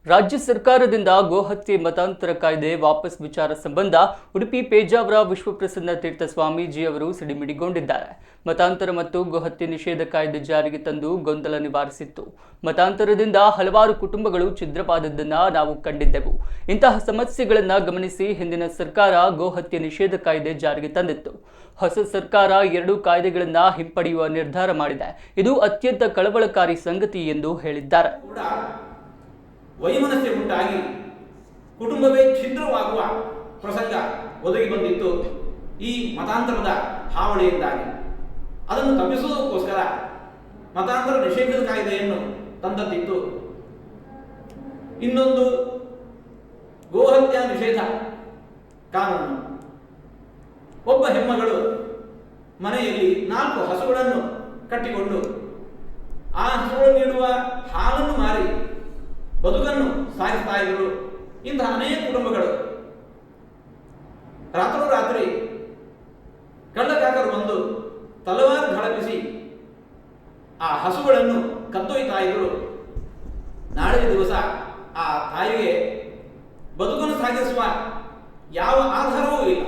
ರಾಜ್ಯ ಸರ್ಕಾರದಿಂದ ಗೋಹತ್ಯೆ ಮತಾಂತರ ಕಾಯ್ದೆ ವಾಪಸ್ ವಿಚಾರ ಸಂಬಂಧ ಉಡುಪಿ ಪೇಜಾವರ ವಿಶ್ವಪ್ರಸನ್ನ ತೀರ್ಥ ಸ್ವಾಮೀಜಿ ಅವರು ಸಿಡಿಮಿಡಿಗೊಂಡಿದ್ದಾರೆ. ಮತಾಂತರ ಮತ್ತು ಗೋಹತ್ಯೆ ನಿಷೇಧ ಕಾಯ್ದೆ ಜಾರಿಗೆ ತಂದು ಗೊಂದಲ ನಿವಾರಿಸಿತ್ತು. ಮತಾಂತರದಿಂದ ಹಲವಾರು ಕುಟುಂಬಗಳು ಛಿದ್ರವಾದದ್ದನ್ನು ನಾವು ಕಂಡಿದ್ದೆವು. ಇಂತಹ ಸಮಸ್ಯೆಗಳನ್ನು ಗಮನಿಸಿ ಹಿಂದಿನ ಸರ್ಕಾರ ಗೋಹತ್ಯೆ ನಿಷೇಧ ಕಾಯ್ದೆ ಜಾರಿಗೆ ತಂದಿತ್ತು. ಹೊಸ ಸರ್ಕಾರ ಎರಡೂ ಕಾಯ್ದೆಗಳನ್ನು ಹಿಂಪಡೆಯುವ ನಿರ್ಧಾರ ಮಾಡಿದೆ. ಇದು ಅತ್ಯಂತ ಕಳವಳಕಾರಿ ಸಂಗತಿ ಎಂದು ಹೇಳಿದ್ದಾರೆ. ವೈಮನಸ್ಸೆ ಉಂಟಾಗಿ ಕುಟುಂಬವೇ ಛಿದ್ರವಾಗುವ ಪ್ರಸಂಗ ಒದಗಿ ಬಂದಿತ್ತು ಈ ಮತಾಂತರದ ಹಾವಳಿಯಿಂದಾಗಿ. ಅದನ್ನು ತಪ್ಪಿಸುವುದಕ್ಕೋಸ್ಕರ ಮತಾಂತರ ನಿಷೇಧದ ಕಾಯ್ದೆಯನ್ನು ತಂದದ್ದಿತ್ತು. ಇನ್ನೊಂದು ಗೋಹತ್ಯಾ ನಿಷೇಧ ಕಾನೂನು. ಒಬ್ಬ ಹೆಣ್ಣುಮಗಳು ಮನೆಯಲ್ಲಿ 4 ಹಸುಗಳನ್ನು ಕಟ್ಟಿಕೊಂಡು ಆ ಹಸುಗಳು ನೀಡುವ ಹಾಲನ್ನು ಮಾರಿ ಬದುಕನ್ನು ಸಾಗಿಸ್ತಾ ಇದ್ದರು. ಇಂತಹ ಅನೇಕ ಕುಟುಂಬಗಳು ರಾತ್ರೋರಾತ್ರಿ ಕಳ್ಳಕಾಕರು ಬಂದು ತಲವಾರು ಝಳಪಿಸಿ ಆ ಹಸುಗಳನ್ನು ಕತ್ತೊಯ್ತಾ ಇದ್ದರು. ನಾಳೆ ದಿವಸ ಆ ತಾಯಿಗೆ ಬದುಕನ್ನು ಸಾಗಿಸುವ ಯಾವ ಆಧಾರವೂ ಇಲ್ಲ.